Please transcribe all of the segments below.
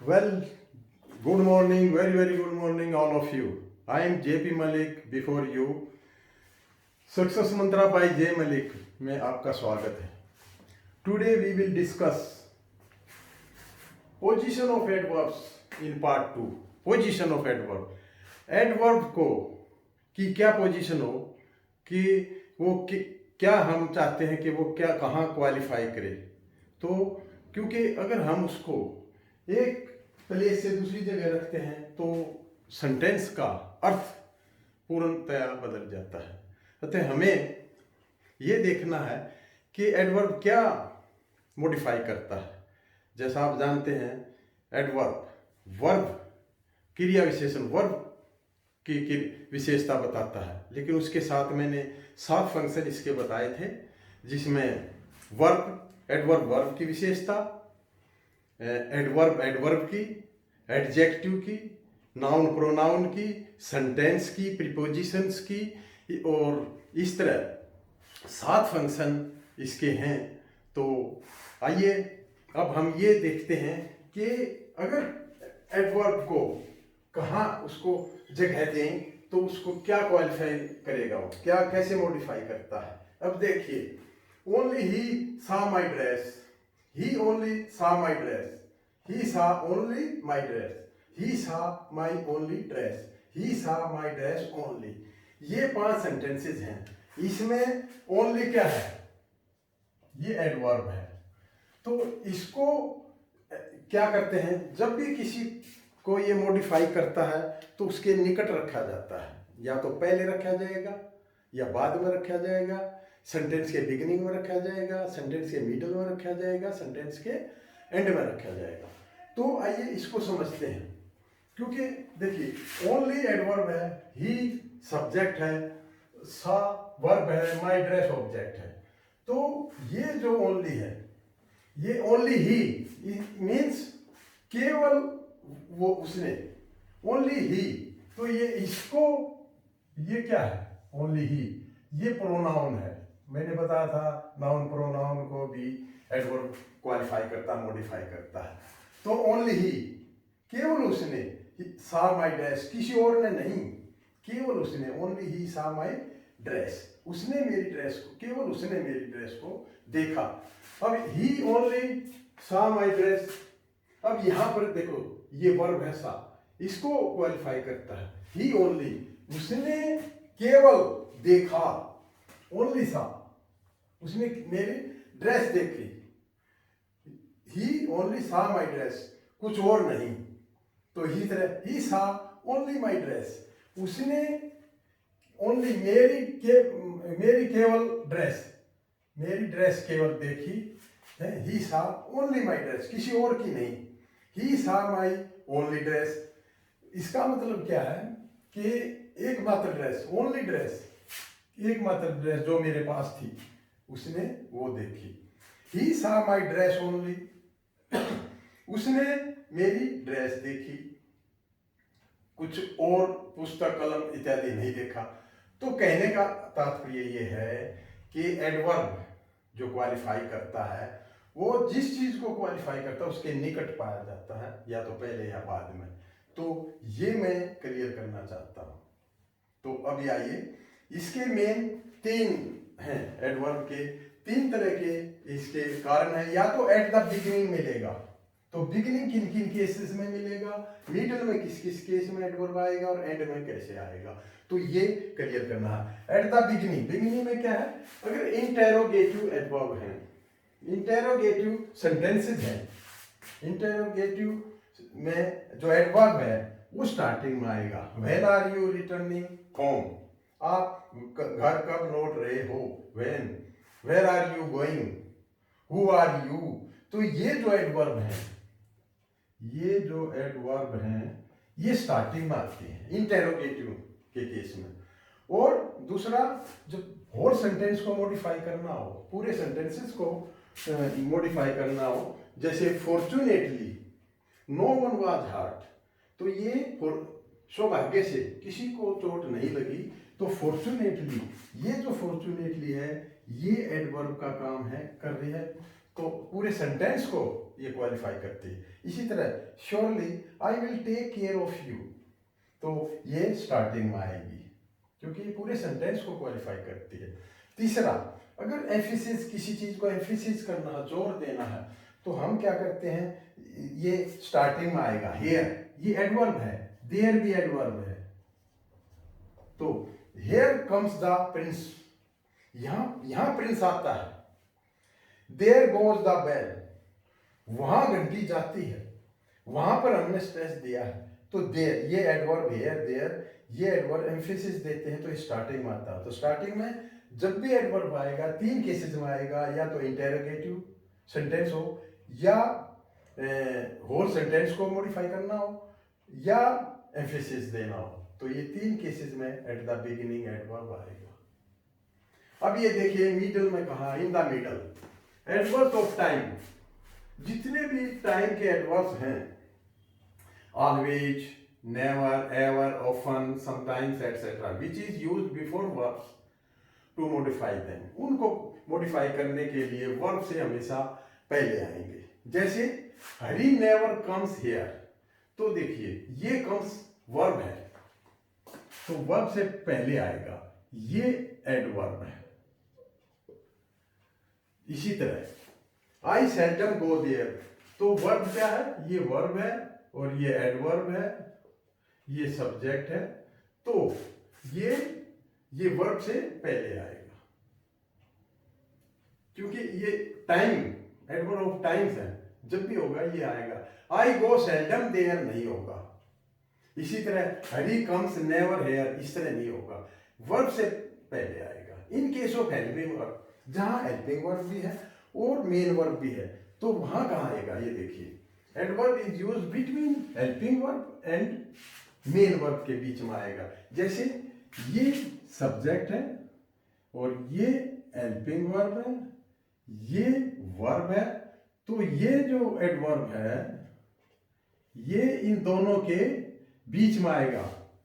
Well, good morning, very, very good morning, all of you. I am JP Malik before you. Success Mantra by J Malik में आपका स्वागत है. Today we will discuss position of adverbs in part 2. Position of adverb. Adverb को की क्या position हो कि वो क्या हम चाहते हैं कि वो क्या कहाँ क्वालिफाई करे. तो क्योंकि अगर हम उसको एक प्लेस से दूसरी जगह रखते हैं तो सेंटेंस का अर्थ पूर्णतया बदल जाता है. अतः हमें ये देखना है कि एडवर्ब क्या मॉडिफाई करता है. जैसा आप जानते हैं एडवर्ब वर्ब क्रिया विशेषण वर्ब की विशेषता बताता है, लेकिन उसके साथ मैंने 7 फंक्शन इसके बताए थे, जिसमें वर्ब एडवर्ब वर्ब की विशेषता, एडवर्ब एडवर्ब की, एडजेक्टिव की, नाउन प्रोनाउन की, सेंटेंस की, प्रीपोजिशंस की, और इस तरह 7 फंक्शन इसके हैं. तो आइए अब हम ये देखते हैं कि अगर एडवर्ब को कहाँ उसको जगह दें तो उसको क्या क्वालिफाई करेगा, वो क्या कैसे मॉडिफाई करता है. अब देखिए, ओनली ही सा माई ड्रेस, ही ओनली सा my dress, he saw only my dress, he saw my only dress, he saw my dress only. ये 5 सेंटेंसेस हैं. इसमें ओनली क्या है? ये एडवर्ब है. तो इसको क्या करते हैं, जब भी किसी को ये मॉडिफाई करता है तो उसके निकट रखा जाता है. या तो पहले रखा जाएगा या बाद में रखा जाएगा, सेंटेंस के बिगिनिंग में रखा जाएगा, सेंटेंस के मिडल में रखा जाएगा, सेंटेंस के एंड में रखा जाएगा. तो आइए इसको समझते हैं. क्योंकि देखिए ओनली एडवर्ब है, ही सब्जेक्ट है, सा वर्ब है, माई ड्रेस ऑब्जेक्ट है. तो ये जो ओनली है, ये ओनली ही मीन्स केवल वो उसने, ओनली ही. तो ये इसको ये क्या है, ओनली ही ये प्रोनाउन है. मैंने बताया था नाउन प्रोनाउन को भी एडवर्ब क्वालिफाई करता, मॉडिफाई करता है. तो ओनली ही केवल उसने, सा माई ड्रेस, किसी और ने नहीं, केवल उसने, ओनली ही सा माई ड्रेस, उसने मेरी ड्रेस को, केवल उसने मेरी ड्रेस को देखा. अब ही ओनली सा माई ड्रेस. अब यहां पर देखो ये वर्ब है सा, इसको क्वालिफाई करता है. ही ओनली, उसने केवल देखा, ओनली सा, उसने मेरी ड्रेस देखी. ही ओनली सा माई ड्रेस, कुछ और नहीं. तो ही तरह ही सा ओनली माई ड्रेस, उसने ओनली मेरी केवल ड्रेस, मेरी ड्रेस केवल देखी है. ही सा ओनली माई ड्रेस, किसी और की नहीं. ही सा माई ओनली ड्रेस. इसका मतलब क्या है कि एकमात्र ड्रेस, ओनली ड्रेस, एकमात्र ड्रेस जो मेरे पास थी उसने वो देखी. ही सा माई ड्रेस ओनली, उसने मेरी ड्रेस देखी, कुछ और पुस्तक कलम इत्यादि नहीं देखा. तो कहने का तात्पर्य ये है कि एडवर्ब जो क्वालिफाई करता है वो जिस चीज को क्वालिफाई करता है उसके निकट पाया जाता है, या तो पहले या बाद में. तो ये मैं क्लियर करना चाहता हूं. तो अभी आइए, इसके मेन 3 हैं एडवर्ब के, 3 तरह के इसके कारण है. या तो एट द बिगिनिंग मिलेगा, तो बिगिनिंग किन किन केसेस में मिलेगा, मिडल में किस किस केस में एडवर्ब आएगा, और एंड में कैसे आएगा. तो ये क्लियर करना है. एट द बिगिनिंग, बिगिनिंग में क्या है, अगर इंटेरोगेटिव एडवर्ब है, इंटेरोगेटिव सेंटेंसेस हैं, इंटेरोगेटिव में जो एडवर्ब है वो स्टार्टिंग में आएगा. When are you returning home, आप घर कब लौट रहे हो. When, where are you going, who are you. तो ये जो एडवर्ब है, ये जो एडवर्ब हैं ये स्टार्टिंग में आते हैं इंटेरोगेटिव के केस में. और दूसरा, जब होल सेंटेंस को मॉडिफाई करना हो, पूरे सेंटेंसेस को मॉडिफाई करना हो, जैसे fortunately no one was hurt, तो ये सौभाग्य से किसी को चोट नहीं लगी. तो फॉर्चुनेटली, ये जो फॉर्चुनेटली है ये एडवर्ब का काम है, कर रही है. तो पूरे सेंटेंस को ये क्वालिफाई करती है। इसी तरह surely I will take care of you, तो ये स्टार्टिंग में आएगी क्योंकि ये पूरे सेंटेंस को क्वालिफाई करती है। तीसरा, अगर एम्फेसिस, किसी चीज को एम्फेसिस करना, जोर देना है, तो हम क्या करते हैं, ये स्टार्टिंग में आएगा। हियर, ये एडवर्ब है, देयर भी एडवर्ब है, तो हियर कम्स द प्रिंस, यहां प्रिंस आता है। देयर गोज द बेल, वहां घंटी जाती है, वहां पर हमने स्ट्रेस दिया है, तो देयर, ये एडवर्ब, हियर, देयर, ये एडवर्ब एम्फेसिस देते हैं तो स्टार्टिंग में आता है। तो स्टार्टिंग में जब भी एडवर्ब आएगा, तीन केसेस में आएगा, या तो इंटेरोगेटिव सेंटेंस हो, या होल सेंटेंस को मॉडिफाई करना हो, या एम्फेसिस देना हो, तो ये तीन केसेस में एट द बिगिनिंग एडवर्ब आएगा। अब ये देखिए मिडल में कहा, in the middle, adverb of time, जितने भी टाइम के एडवर्ब्स हैं, always, never, ever, often, sometimes, etc., which is used before verbs to modify them, उनको मॉडिफाई करने के लिए वर्ब से हमेशा पहले आएंगे। जैसे हरी नेवर कम्स हियर, तो देखिए ये कम्स वर्ब है, तो वर्ब से पहले आएगा, ये एडवर्ब है। इसी तरह आई सेल्डम गो देयर, तो वर्ब क्या है, ये वर्ब है और ये एडवर्ब है, ये सब्जेक्ट है, तो ये वर्ब से पहले आएगा क्योंकि ये टाइम, एडवर्ब ऑफ टाइम्स है, जब भी होगा ये आएगा। आई गो सेल्डम देयर नहीं होगा। इसी तरह हरी कम्स नेवर हेयर, इस तरह नहीं होगा, वर्ब से पहले आएगा। In case of helping verb, जहां हेल्पिंग वर्ब भी है और मेन वर्ब भी है, तो वहां कहां आएगा, ये देखिए, adverb is used between helping verb and main verb के बीच में आएगा। जैसे ये सब्जेक्ट है और ये हेल्पिंग वर्ब है, ये वर्ब है, तो ये जो एडवर्ब है ये इन दोनों के बीच में आएगा,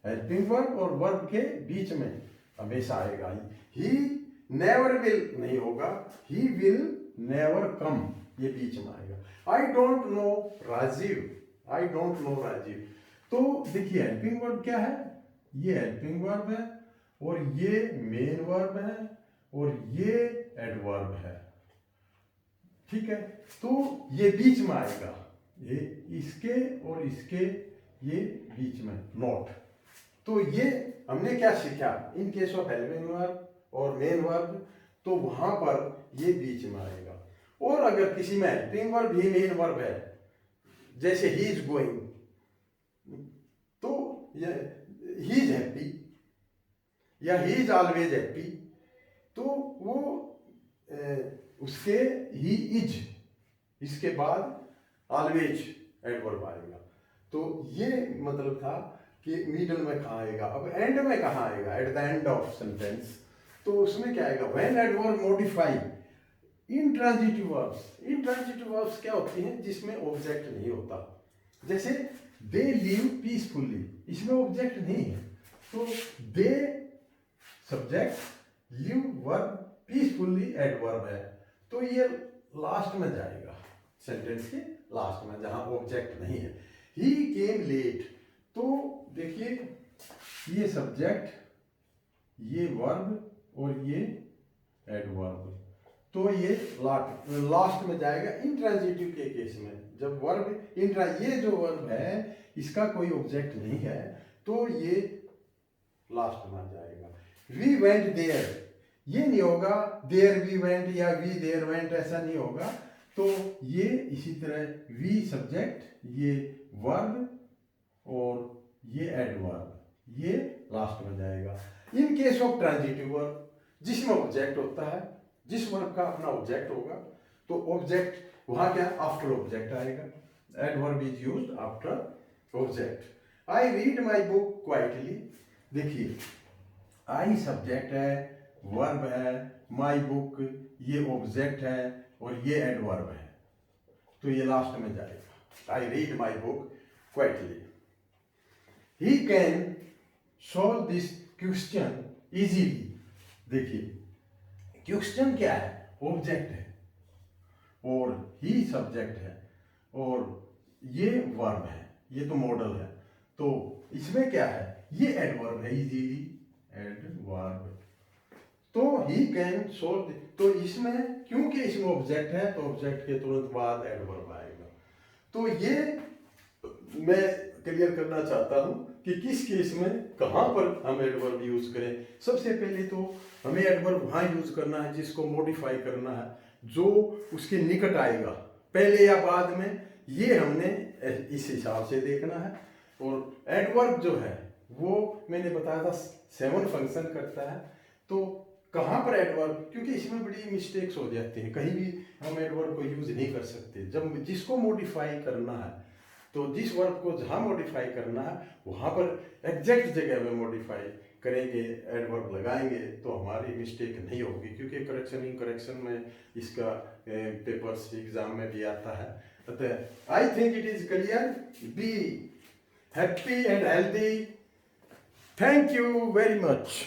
हेल्पिंग वर्ब और वर्ब के बीच में हमेशा आएगा। ही नेवर विल नहीं होगा, ही विल नेवर कम, ये बीच में आएगा। I don't know Rajiv, I don't know Rajiv, तो देखिए हेल्पिंग वर्ब क्या है, ये हेल्पिंग वर्ब है और ये मेन वर्ब है और ये एडवर्ब है, ठीक है, तो ये बीच में आएगा, ये इसके और इसके ये बीच में, नॉट। तो ये हमने क्या सीखा, in case of helping verb और मेन वर्ब, तो वहां पर ये बीच में आएगा। और अगर किसी में हेल्पिंग वर्ब ही मेन वर्ब है, जैसे ही इज गोइंग, तो ये ही इज हैप्पी या ही इज ऑलवेज हैप्पी, तो वो उसके ही इज, इसके बाद ऑलवेज एडवर्ब आएगा। तो ये मतलब था कि मिडल में कहाँ आएगा। अब एंड में कहाँ आएगा, at the end of sentence, तो उसमें क्या आएगा, when adverb modify intransitive verbs. Intransitive verbs क्या होती हैं, जिसमें ऑब्जेक्ट नहीं होता। जैसे दे लिव पीसफुली, इसमें ऑब्जेक्ट नहीं है, तो they subject, live verb, peacefully adverb है, तो ये लास्ट में जाएगा, सेंटेंस के लास्ट में, जहां ऑब्जेक्ट नहीं है। ही केम लेट, तो देखिए ये सब्जेक्ट, ये वर्ब और ये एडवर्ब, तो ये लास्ट में जाएगा इंट्रांजिटिव के केस में। जब वर्ब ये जो वर्ब है इसका कोई ऑब्जेक्ट नहीं है, तो ये लास्ट में जाएगा। वी वेंट देयर, ये नहीं होगा देयर वी वेंट या वी देयर वेंट, ऐसा नहीं होगा, तो ये इसी तरह वी सब्जेक्ट, ये वर्ब और ये एडवर्ब, ये लास्ट में जाएगा। In case of transitive verb, जिसमें ऑब्जेक्ट होता है, जिस वर्ब का अपना ऑब्जेक्ट होगा, तो ऑब्जेक्ट वहां क्या, आफ्टर ऑब्जेक्ट आएगा, adverb is used after object. I read my book quietly, देखिए आई सब्जेक्ट है, वर्ब है, माई बुक ये ऑब्जेक्ट है और ये एडवर्ब है, तो ये लास्ट में जाएगा। I read my book quietly. He can solve this question easily, देखिए क्वेश्चन क्या है, ऑब्जेक्ट है, और ही सब्जेक्ट है और ये वर्ब है, ये तो मॉडल है। तो इसमें क्या है, ये एडवर्ब है, इजीली एडवर्ब। तो ही कैन सोल्व, तो इसमें क्योंकि इसमें ऑब्जेक्ट है तो ऑब्जेक्ट के तुरंत बाद एडवर्ब आएगा। तो ये मैं क्लियर करना चाहता हूं कि किस केस में कहां पर हम एडवर्ब यूज करें। सबसे पहले तो हमें एडवर्ब वहां यूज करना है जिसको मॉडिफाई करना है, जो उसके निकट आएगा, पहले या बाद में, ये हमने इस हिसाब से देखना है। और एडवर्ब जो है वो मैंने बताया था 7 फंक्शन करता है। तो कहाँ पर एडवर्ब, क्योंकि इसमें बड़ी मिस्टेक्स हो जाती हैं, कहीं भी हम एडवर्ब को यूज नहीं कर सकते। जब जिसको मॉडिफाई करना है तो जिस वर्ब को जहाँ मॉडिफाई करना है वहाँ पर एग्जैक्ट जगह में मॉडिफाई करेंगे, एडवर्ब लगाएंगे, तो हमारी मिस्टेक नहीं होगी। क्योंकि करेक्शन इन करेक्शन में इसका पेपर्स एग्जाम में भी आता है। अतः I think it is clear. Be happy and healthy. Thank you very much.